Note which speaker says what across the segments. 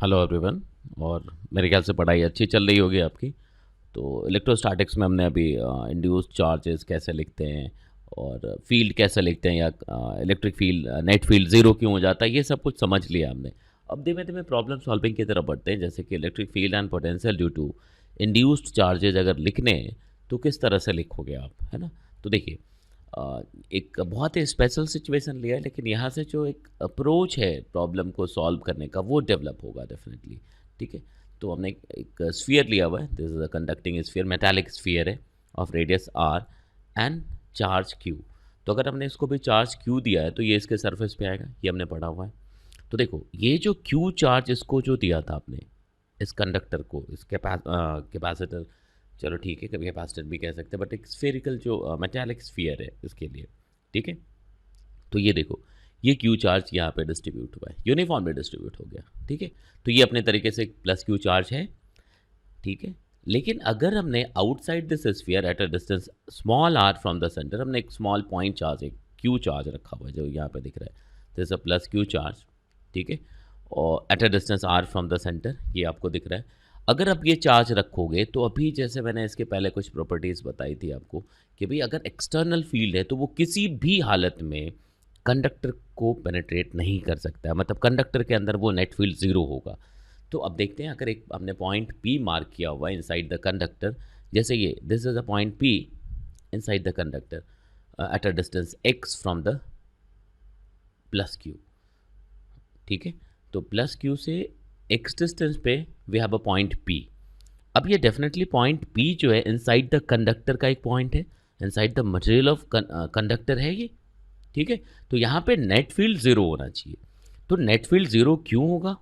Speaker 1: Hello everyone. और मेरे ख्याल से पढ़ाई अच्छी चल रही होगी आपकी। तो इलेक्ट्रोस्टैटिक्स में हमने अभी इंड्यूस्ड चार्जेस कैसे लिखते हैं और फील्ड कैसे लिखते हैं, या electric field net field zero क्यों हो जाता है, ये सब कुछ समझ लिया हमने। अब धीमे धीमे प्रॉब्लम सॉल्विंग की तरफ बढ़ते हैं, जैसे कि electric field and potential due to induced charges अगर लिखने हैं तो किस तरह से लिखोगे आप, है ना। तो देखिए, एक बहुत ही स्पेशल सिचुएशन लिया है, लेकिन यहाँ से जो एक अप्रोच है प्रॉब्लम को सॉल्व करने का वो डेवलप होगा डेफिनेटली। ठीक है। तो हमने एक स्फीयर लिया हुआ है, this is a conducting sphere, metallic sphere है of radius R and charge Q. तो अगर हमने इसको भी चार्ज क्यू दिया है तो ये इसके सरफेस पे आएगा, ये हमने पढ़ा हुआ है। तो देखो, ये जो क्यू चार्ज इसको जो दिया था आपने, इस कंडक्टर को, इस कैपेसिटर, चलो ठीक है, कभी कैपेसिटर भी कह सकते हैं, बट एक स्फेरिकल जो मेटालिक स्फीयर है इसके लिए। ठीक है। तो ये देखो, ये क्यू चार्ज यहाँ पे डिस्ट्रीब्यूट हुआ है, यूनिफॉर्मली डिस्ट्रीब्यूट हो गया। ठीक है। तो ये अपने तरीके से एक प्लस क्यू चार्ज है। ठीक है। लेकिन अगर हमने outside this sphere at a distance small r from the centre, हमने एक स्मॉल पॉइंट चार्ज, एक क्यू चार्ज रखा हुआ है जो यहाँ पे दिख रहा है, this a plus q charge. ठीक है। और at a distance r from the centre, ये आपको दिख रहा है। अगर आप ये चार्ज रखोगे तो अभी जैसे मैंने इसके पहले कुछ प्रॉपर्टीज़ बताई थी आपको कि भाई अगर एक्सटर्नल फील्ड है तो वो किसी भी हालत में कंडक्टर को पेनेट्रेट नहीं कर सकता है, मतलब कंडक्टर के अंदर वो नेट फील्ड ज़ीरो होगा। तो अब देखते हैं, अगर एक हमने पॉइंट पी मार्क किया हुआ है इनसाइड द कंडक्टर, जैसे ये this is a point p inside the conductor at a distance x from the plus q. ठीक है। तो प्लस क्यू से एक्स डिस्टेंस पे we have a point p. अब ये डेफिनेटली पॉइंट पी जो है इनसाइड द कंडक्टर का एक पॉइंट है, inside the material of conductor है ये। ठीक है। तो यहाँ पे नेट फील्ड ज़ीरो होना चाहिए। तो नेट फील्ड ज़ीरो क्यों होगा,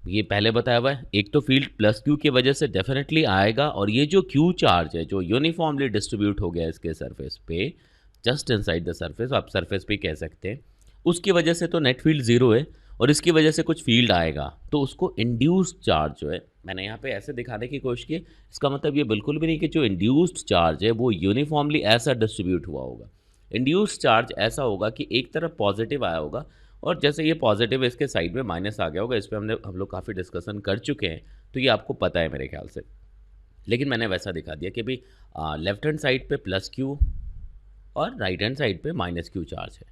Speaker 1: ये पहले बताया हुआ है। एक तो फील्ड प्लस क्यू की वजह से डेफिनेटली आएगा, और ये जो क्यू चार्ज है जो यूनिफॉर्मली डिस्ट्रीब्यूट हो गया इसके सरफेस पे, जस्ट इनसाइड द सरफेस, आप सरफेस पे कह सकते हैं, उसकी वजह से तो नेट फील्ड ज़ीरो है, और इसकी वजह से कुछ फील्ड आएगा तो उसको इंड्यूस्ड चार्ज जो है, मैंने यहाँ पे ऐसे दिखाने की कोशिश की। इसका मतलब ये बिल्कुल भी नहीं कि जो इंड्यूस्ड चार्ज है वो यूनिफॉर्मली ऐसा डिस्ट्रीब्यूट हुआ होगा। इंड्यूस्ड चार्ज ऐसा होगा कि एक तरफ पॉजिटिव आया होगा, और जैसे ये पॉजिटिव इसके साइड में माइनस आ गया होगा। इस पर हम लोग काफ़ी डिस्कशन कर चुके हैं, तो ये आपको पता है मेरे ख्याल से। लेकिन मैंने वैसा दिखा दिया कि भाई लेफ्ट हैंड साइड पे प्लस क्यू और राइट हैंड साइड पे माइनस क्यू चार्ज है।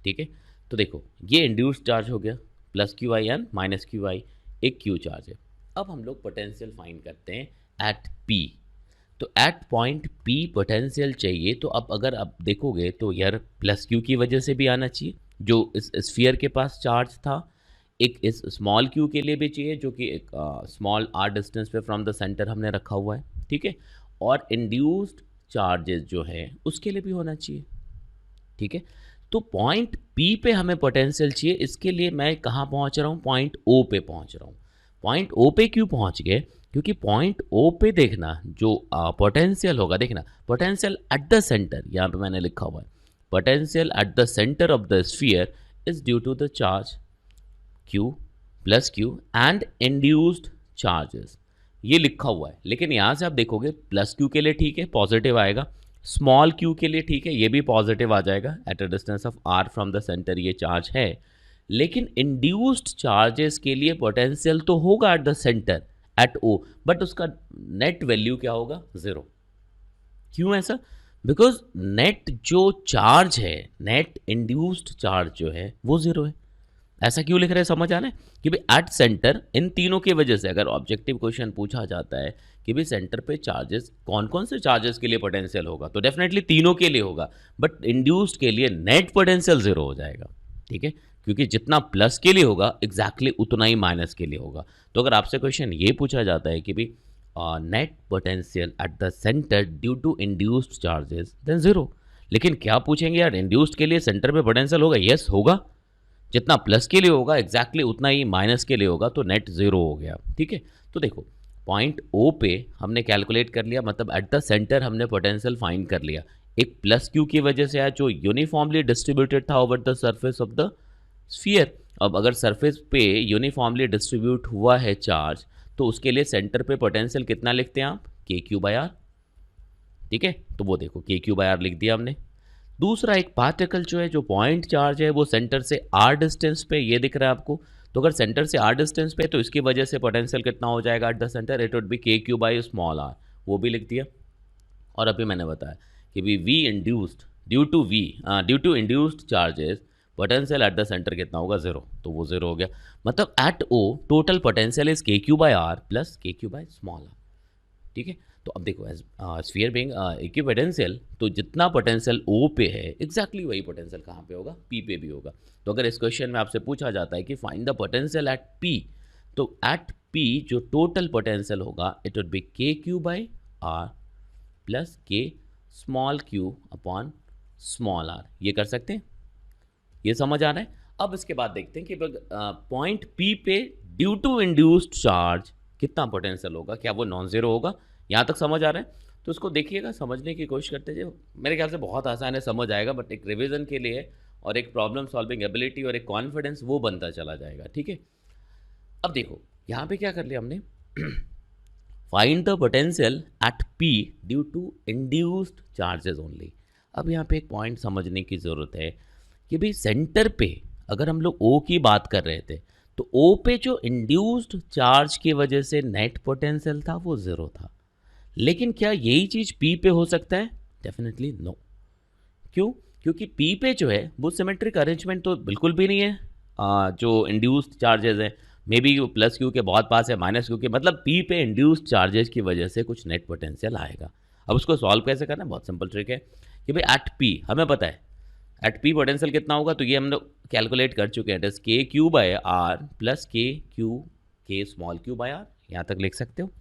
Speaker 1: ठीक है। तो देखो, ये इंड्यूस्ड चार्ज हो गया, plus Q I and minus Q I, एक क्यू चार्ज है। अब हम लोग पोटेंशियल फाइंड करते हैं एट पी। तो एट पॉइंट पी पोटेंशियल चाहिए। तो अब अगर आप देखोगे तो यार प्लस क्यू की वजह से भी आना चाहिए, जो इस स्फीयर के पास चार्ज था। एक इस स्मॉल क्यू के लिए भी चाहिए, जो कि एक स्मॉल आर डिस्टेंस पे फ्रॉम द सेंटर हमने रखा हुआ है। ठीक है। और इंड्यूस्ड चार्जेस जो है उसके लिए भी होना चाहिए। ठीक है। तो पॉइंट पी पे हमें पोटेंशियल चाहिए, इसके लिए मैं कहाँ पहुँच रहा हूँ, पॉइंट ओ पे पहुँच रहा हूँ। पॉइंट ओ पे क्यों पहुँच गए, क्योंकि पॉइंट ओ पे देखना जो पोटेंशियल होगा, देखना पोटेंशियल एट द सेंटर, यहाँ पे मैंने लिखा हुआ है potential at the centre of the sphere is due to the charge q plus q and induced charges, ये लिखा हुआ है। लेकिन यहाँ से आप देखोगे प्लस क्यू के लिए ठीक है, पॉजिटिव आएगा, स्मॉल क्यू के लिए ठीक है, ये भी पॉजिटिव आ जाएगा, at a distance of r from the centre ये चार्ज है। लेकिन इंड्यूस्ड चार्जेस के लिए पोटेंशियल तो होगा at the centre at O, but उसका नेट वैल्यू क्या होगा, ज़ीरो। क्यों ऐसा, बिकॉज नेट जो चार्ज है, नेट इंड्यूस्ड चार्ज जो है वो ज़ीरो है। ऐसा क्यों लिख रहे हैं, समझ आ रहा है कि भाई एट सेंटर, इन तीनों की वजह से अगर ऑब्जेक्टिव क्वेश्चन पूछा जाता है कि भाई सेंटर पे चार्जेस कौन कौन से चार्जेस के लिए पोटेंशियल होगा, तो डेफिनेटली तीनों के लिए होगा, बट इंड्यूस्ड के लिए नेट पोटेंशियल जीरो हो जाएगा। ठीक है। क्योंकि जितना प्लस के लिए होगा एग्जैक्टली उतना ही माइनस के लिए होगा। तो अगर आपसे क्वेश्चन ये पूछा जाता है कि भाई net potential at the centre due to induced charges, then zero. लेकिन क्या पूछेंगे यार, इंड्यूस्ड के लिए सेंटर पे पोटेंशियल होगा, यस होगा, जितना प्लस के लिए होगा एग्जैक्टली उतना ही माइनस के लिए होगा, तो नेट ज़ीरो हो गया। ठीक है। तो देखो, पॉइंट ओ पे हमने कैलकुलेट कर लिया, मतलब एट द सेंटर हमने पोटेंशियल फाइंड कर लिया। एक प्लस क्यू की वजह से आया जो यूनिफॉर्मली डिस्ट्रीब्यूटेड था over the surface of the sphere. अब अगर सरफेस पे यूनिफॉर्मली डिस्ट्रीब्यूट हुआ है चार्ज, तो उसके लिए सेंटर पे पोटेंशियल कितना लिखते हैं आप, के क्यू बाय आर। ठीक है। तो वो देखो के क्यू बाय आर लिख दिया हमने। दूसरा, एक पार्टिकल जो है, जो पॉइंट चार्ज है, वो सेंटर से आर डिस्टेंस पे, ये दिख रहा है आपको, तो अगर सेंटर से r डिस्टेंस पे तो इसकी वजह से पोटेंशियल कितना हो जाएगा eight the centre, it would be k q by small are, वो भी लिख दिया। और अभी मैंने बताया कि भी V induced due to induced charges potential at the centre कितना होगा 0, तो वो 0 हो गया। मतलब at O total potential is k q by r plus k q by small r. ठीक है, तो अब देखो एज स्फीयर बीइंग इक्विपोटेंशियल, तो जितना पोटेंशियल ओ पे है एग्जैक्टली वही पोटेंशियल कहाँ पे होगा, पी पे भी होगा। तो अगर इस क्वेश्चन में आपसे पूछा जाता है कि find the potential at p, तो एट पी जो टोटल पोटेंशियल होगा it would be k q by r plus k small q upon small r. ये कर सकते हैं, ये समझ आ रहा है। अब इसके बाद देखते हैं कि पॉइंट पी पे ड्यू टू इंड्यूस्ड चार्ज कितना पोटेंशियल होगा, क्या वो नॉन जीरो होगा। यहाँ तक समझ आ रहा है, तो उसको देखिएगा, समझने की कोशिश करते जाइए। मेरे ख्याल से बहुत आसान है, समझ आएगा, बट एक रिवीजन के लिए और एक प्रॉब्लम सॉल्विंग एबिलिटी और एक कॉन्फिडेंस वो बनता चला जाएगा। ठीक है, अब देखो यहाँ पे क्या कर लिया हमने find the potential at p due to induced charges only. अब यहाँ पे एक पॉइंट समझने की ज़रूरत है कि भाई सेंटर पे अगर हम लोग ओ की बात कर रहे थे तो ओ पे जो इंड्यूस्ड चार्ज की वजह से नेट पोटेंशियल था वो 0 था, लेकिन क्या यही चीज़ पी पे हो सकता है? Definitely no. क्यों? क्योंकि पी पे जो है वो सिमेट्रिक अरेंजमेंट तो बिल्कुल भी नहीं है। जो इंड्यूस्ड चार्जेस है मे बी प्लस क्यू के बहुत पास है, माइनस क्यू के, मतलब पी पे इंड्यूस्ड चार्जेस की वजह से कुछ नेट पोटेंशियल आएगा। अब उसको सॉल्व कैसे करना है? बहुत सिंपल ट्रिक है कि भाई एट पी हमें पता है एट पी पोटेंशियल कितना होगा, तो ये हम लोग कैलकुलेट कर चुके हैं। It is k Q by are plus k Q के स्मॉल क्यू बाय आर, यहाँ तक लिख सकते हो,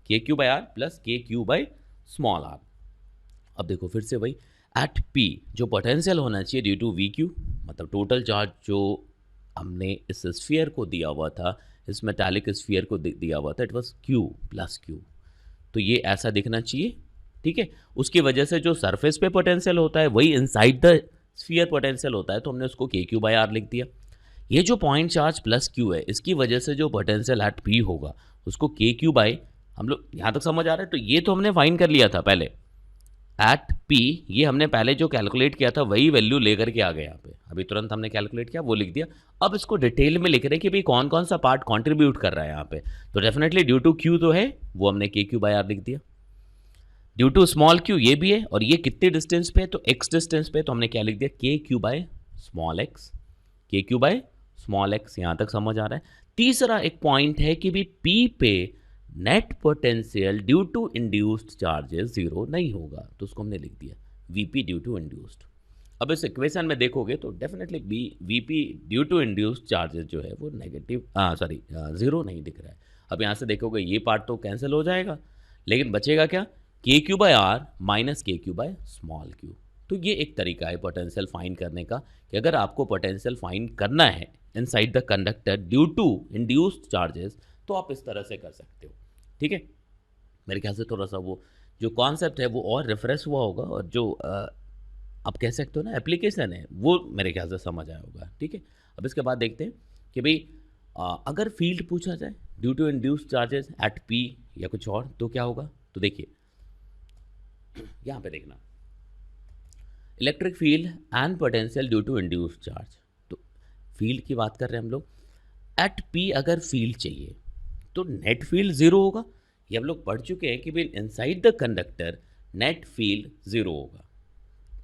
Speaker 1: के Q by are plus k Q by small are. अब देखो फिर से वही एट पी जो पोटेंशियल होना चाहिए ड्यू टू वी क्यू, मतलब टोटल चार्ज जो हमने इस स्फीयर को दिया हुआ था, इस मेटालिक स्फीयर को दिया हुआ था, it was Q plus Q, तो ये ऐसा दिखना चाहिए। ठीक है, उसकी वजह से जो सरफेस पे पोटेंशियल होता है वही इनसाइड द स्फीयर पोटेंशियल होता है, तो हमने उसको के क्यू बाई आर लिख दिया। ये जो पॉइंट चार्ज प्लस क्यू है इसकी वजह से जो पोटेंशियल एट पी होगा उसको के क्यू बाई, हम लोग यहाँ तक समझ आ रहा है। तो ये तो हमने फाइंड कर लिया था पहले एट पी, ये हमने पहले जो कैलकुलेट किया था वही वैल्यू लेकर के आ गए यहाँ पे, अभी तुरंत हमने कैलकुलेट किया वो लिख दिया। अब इसको डिटेल में लिख रहे हैं कि भाई कौन कौन सा पार्ट कंट्रीब्यूट कर रहा है यहाँ पे, तो डेफिनेटली ड्यू टू क्यू तो है, वो हमने के क्यू बाई आर लिख दिया। ड्यू टू स्मॉल क्यू ये भी है, और ये कितने डिस्टेंस पे है, तो एक्स डिस्टेंस पे, तो हमने क्या लिख दिया के क्यू बाय स्मॉल एक्स, के क्यू बाय स्मॉल एक्स। यहाँ तक समझ आ रहा है। तीसरा एक पॉइंट है कि भी पी पे net potential due to induced charges 0 नहीं होगा, तो उसको हमने लिख दिया वीपी ड्यू टू इंड्यूस्ड। अब इस इक्वेशन में देखोगे तो definitely V P due to induced charges जो है वो नेगेटिव 0 नहीं दिख रहा है। अब यहाँ से देखोगे ये पार्ट तो कैंसिल हो जाएगा, लेकिन बचेगा क्या, के क्यू बाय आर माइनस के क्यू बाय स्मॉल क्यू। तो ये एक तरीका है पोटेंशियल फाइंड करने का, कि अगर आपको पोटेंशियल फाइंड करना है inside the conductor due to induced charges तो आप इस तरह से कर सकते हो। ठीक है, मेरे ख्याल से थोड़ा सा वो जो कॉन्सेप्ट है वो और रिफ्रेश हुआ होगा, और जो आप कह सकते हो ना एप्लीकेशन है वो मेरे ख्याल से समझ आया होगा। ठीक है, अब इसके बाद देखते हैं कि भाई अगर फील्ड पूछा जाए due to induced charges at p या कुछ और, तो क्या होगा। तो देखिए यहाँ पे देखना electric field and potential due to induced charge, तो फील्ड की बात कर रहे हैं हम लोग। एट पी अगर फील्ड चाहिए तो नेट फील्ड 0 होगा, ये हम लोग पढ़ चुके हैं कि भाई inside the conductor net field 0 होगा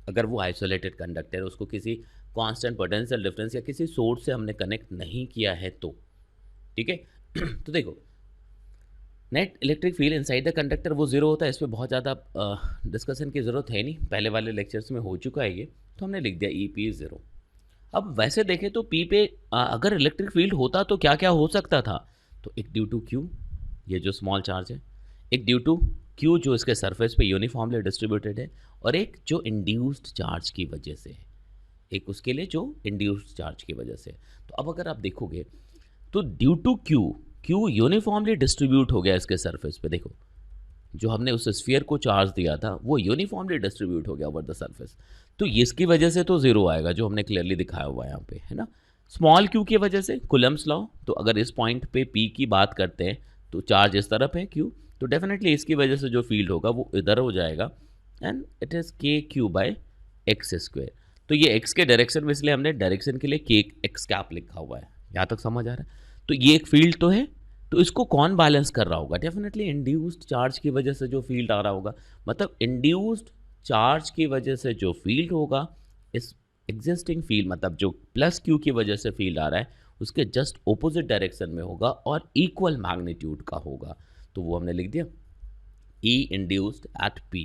Speaker 1: अगर वो आइसोलेटेड कंडक्टर है, उसको किसी कांस्टेंट पोटेंशियल डिफरेंस या किसी सोर्स से हमने कनेक्ट नहीं किया है तो। ठीक है तो देखो net electric field inside the conductor वो 0 होता है, इस पर बहुत ज़्यादा डिस्कशन की ज़रूरत है नहीं, पहले वाले लेक्चर्स में हो चुका है ये, तो हमने लिख दिया ई पी 0। अब वैसे देखें तो पी पे अगर इलेक्ट्रिक फील्ड होता तो क्या क्या हो सकता था, तो एक ड्यू टू क्यू ये जो स्मॉल चार्ज है, एक ड्यू टू क्यू जो इसके सरफेस पे यूनिफॉर्मली डिस्ट्रीब्यूटेड है, और एक जो इंड्यूस्ड चार्ज की वजह से है, एक उसके लिए जो इंड्यूस्ड चार्ज की वजह से। तो अब अगर आप देखोगे तो due to q uniformly distribute हो गया इसके सरफेस पे, देखो जो हमने उस स्फीयर को चार्ज दिया था वो यूनिफॉर्मली डिस्ट्रीब्यूट हो गया ओवर द सरफेस, तो इसकी वजह से तो 0 आएगा जो हमने क्लियरली दिखाया हुआ है यहाँ पे, है ना। स्मॉल क्यू की वजह से कुलम्स लॉ, तो अगर इस पॉइंट पे पी की बात करते हैं तो चार्ज इस तरफ है क्यू, तो डेफिनेटली इसकी वजह से जो फील्ड होगा वो इधर हो जाएगा, एंड इट इज़ के क्यू बाय एक्स स्क्वेयर। तो ये एक्स के डायरेक्शन में, इसलिए हमने डायरेक्शन के लिए के एक्स कैप लिखा हुआ है। यहाँ तक समझ आ रहा है? तो ये एक फील्ड तो है, तो इसको कौन बैलेंस कर रहा होगा? डेफिनेटली इंड्यूस्ड चार्ज की वजह से जो फील्ड आ रहा होगा, मतलब इंड्यूस्ड चार्ज की वजह से जो फील्ड होगा, इस एग्जिस्टिंग फील्ड मतलब जो प्लस क्यू की वजह से फील्ड आ रहा है, उसके जस्ट ऑपोजिट डायरेक्शन में होगा और इक्वल मैग्नीट्यूड का होगा। तो वो हमने लिख दिया, ई इंड्यूस्ड एट पी,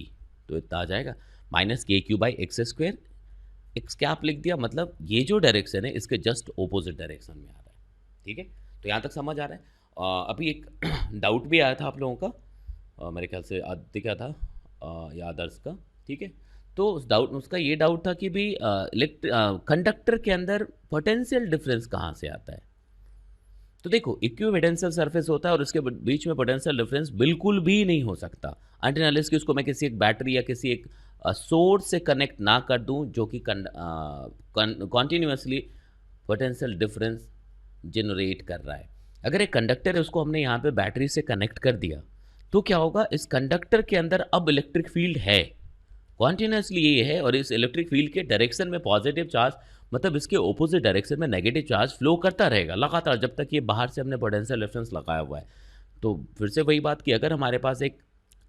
Speaker 1: तो इतना आ जाएगा माइनस के q by x square. X cap लिख दिया, मतलब ये जो डायरेक्शन है इसके जस्ट ऑपोजिट डायरेक्शन में आ रहा है। ठीक है, तो यहाँ तक समझ आ रहा है। अभी एक डाउट भी आया था आप लोगों का, मेरे ख्याल से आदित्य का था या आदर्श का। ठीक है, तो उस डाउट उसका ये डाउट था कि भी कंडक्टर के अंदर पोटेंशियल डिफरेंस कहाँ से आता है। तो देखो, इक्विवेलेंशियल सरफेस होता है और उसके बीच में पोटेंशियल डिफरेंस बिल्कुल भी नहीं हो सकता अनटिल अनलेस कि उसको मैं किसी एक बैटरी या किसी एक सोर्स से कनेक्ट ना कर दूं जो कि कॉन्टीन्यूसली पोटेंशियल डिफरेंस जनरेट कर रहा है। अगर एक कंडक्टर है उसको हमने यहाँ पे बैटरी से कनेक्ट कर दिया, तो क्या होगा, इस कंडक्टर के अंदर अब इलेक्ट्रिक फील्ड है, कॉन्टीन्यूसली ये है, और इस इलेक्ट्रिक फील्ड के डायरेक्शन में पॉजिटिव चार्ज, मतलब इसके ऑपोजिट डायरेक्शन में नेगेटिव चार्ज फ्लो करता रहेगा लगातार जब तक ये बाहर से हमने पोटेंशियल डिफरेंस लगाया हुआ है। तो फिर से वही बात कि अगर हमारे पास एक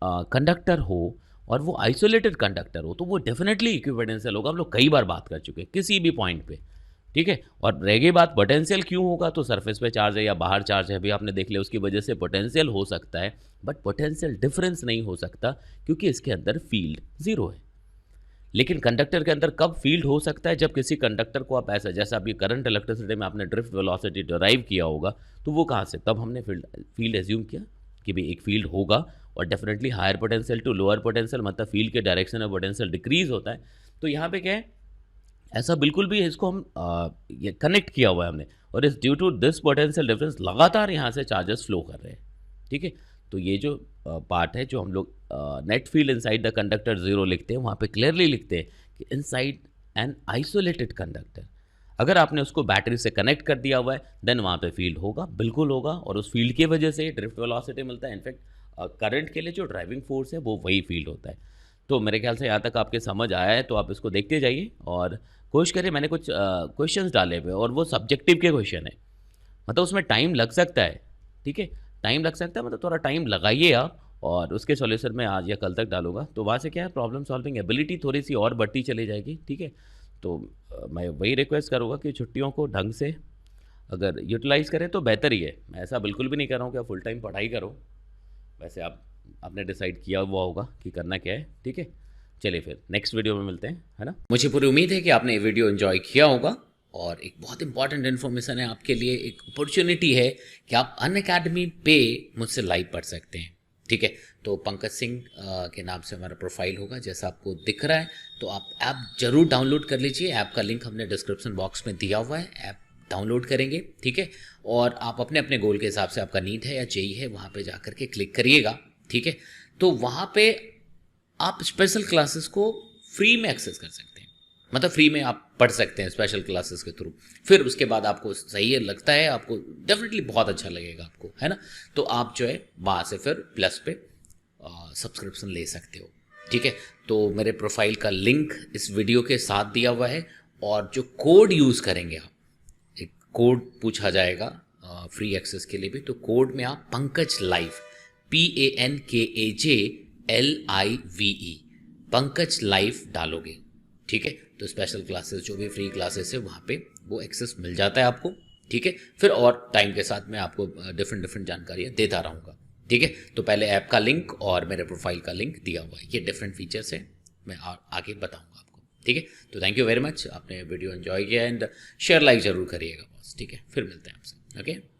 Speaker 1: कंडक्टर हो और वो आइसोलेटेड कंडक्टर हो तो वो डेफिनेटली इक्विपोटेंशियल होगा। हम लोग कई बार बात कर चुके हैं किसी भी पॉइंट पे। ठीक है, और रह गई बात पोटेंशियल क्यों होगा, तो सरफेस पे चार्ज है या बाहर चार्ज है, अभी आपने देख लिया, उसकी वजह से पोटेंशियल हो सकता है, बट पोटेंशियल डिफरेंस नहीं हो सकता क्योंकि इसके अंदर फील्ड जीरो है। लेकिन कंडक्टर के अंदर कब फील्ड हो सकता है, जब किसी कंडक्टर को आप ऐसा, जैसा अभी करंट इलेक्ट्रिसिटी में आपने ड्रिफ्ट वेलोसिटी डिराइव किया होगा, तो वो कहाँ से, तब हमने फील्ड एज्यूम किया कि भाई एक फील्ड होगा और definitely higher potential to lower potential, मतलब फील्ड के डायरेक्शन में पोटेंशियल डिक्रीज होता है। तो यहाँ पे क्या है, ऐसा बिल्कुल भी है, इसको हम ये कनेक्ट किया हुआ है हमने, और इस due to this potential difference लगातार यहाँ से चार्जेस फ्लो कर रहे हैं। ठीक है, तो ये जो पार्ट है जो हम लोग net field inside the conductor zero लिखते हैं, वहाँ पे क्लियरली लिखते हैं कि इनसाइड एन आइसोलेटेड कंडक्टर, अगर आपने उसको बैटरी से कनेक्ट कर दिया हुआ है देन वहाँ पे फील्ड होगा, बिल्कुल होगा, और उस फील्ड की वजह से ड्रिफ्ट वेलोसिटी मिलता है। इनफैक्ट करंट के लिए जो ड्राइविंग फोर्स है वो वही फील्ड होता है। तो मेरे ख्याल से यहाँ तक आपके समझ आया है, तो आप इसको देखते जाइए और कोशिश करिए। मैंने कुछ क्वेश्चंस डाले हुए और वो सब्जेक्टिव के क्वेश्चन है, मतलब उसमें टाइम लग सकता है। ठीक है, टाइम लग सकता है, मतलब थोड़ा टाइम लगाइए आप, और उसके सॉल्यूशन मैं आज या कल तक डालूंगा। तो वहाँ से क्या है, प्रॉब्लम सॉल्विंग एबिलिटी थोड़ी सी और बढ़ती चली जाएगी। ठीक है, तो मैं वही रिक्वेस्ट करूँगा कि छुट्टियों को ढंग से अगर यूटिलाइज़ करें तो बेहतर ही है। मैं ऐसा बिल्कुल भी नहीं कर रहा हूँ कि आप फुल टाइम पढ़ाई करो, वैसे आपने डिसाइड किया हुआ होगा कि करना क्या है। ठीक है, चलिए फिर नेक्स्ट वीडियो में मिलते हैं, है ना। मुझे पूरी उम्मीद है कि आपने ये वीडियो एंजॉय किया होगा, और एक बहुत इंपॉर्टेंट इन्फॉर्मेशन है आपके लिए, एक अपॉर्चुनिटी है कि आप अनअकैडमी पे मुझसे लाइव पढ़ सकते हैं। ठीक है, तो पंकज सिंह के नाम से हमारा प्रोफाइल होगा जैसा आपको दिख रहा है, तो आप ऐप जरूर डाउनलोड कर लीजिए। ऐप का लिंक हमने डिस्क्रिप्शन बॉक्स में दिया हुआ है, ऐप डाउनलोड करेंगे। ठीक है, और आप अपने अपने गोल के हिसाब से, आपका नीट है या जेई है, वहाँ पे जा करके क्लिक करिएगा। ठीक है, तो वहाँ पे आप स्पेशल क्लासेस को फ्री में एक्सेस कर सकते हैं, मतलब फ्री में आप पढ़ सकते हैं स्पेशल क्लासेस के थ्रू। फिर उसके बाद आपको सही है लगता है, आपको डेफिनेटली बहुत अच्छा लगेगा आपको, है ना, तो आप जो है वहाँ से फिर प्लस पे सब्सक्रिप्शन ले सकते हो। ठीक है, तो मेरे प्रोफाइल का लिंक इस वीडियो के साथ दिया हुआ है, और जो कोड यूज़ करेंगे आप, एक कोड पूछा जाएगा फ्री एक्सेस के लिए भी, तो कोड में आप Pankaj live PANKAJLIVE Pankaj live डालोगे। ठीक है, तो स्पेशल क्लासेस जो भी फ्री क्लासेस है वहाँ पे वो एक्सेस मिल जाता है आपको। ठीक है, फिर और टाइम के साथ मैं आपको डिफरेंट जानकारियाँ देता रहूँगा। ठीक है, तो पहले ऐप का लिंक और मेरे प्रोफाइल का लिंक दिया हुआ है, ये डिफरेंट फीचर्स है, मैं आगे बताऊँगा आपको। ठीक है, तो थैंक यू वेरी मच, आपने वीडियो एंजॉय किया, एंड शेयर लाइक जरूर करिएगा बॉस। ठीक है, फिर मिलते हैं आपसे। ओके।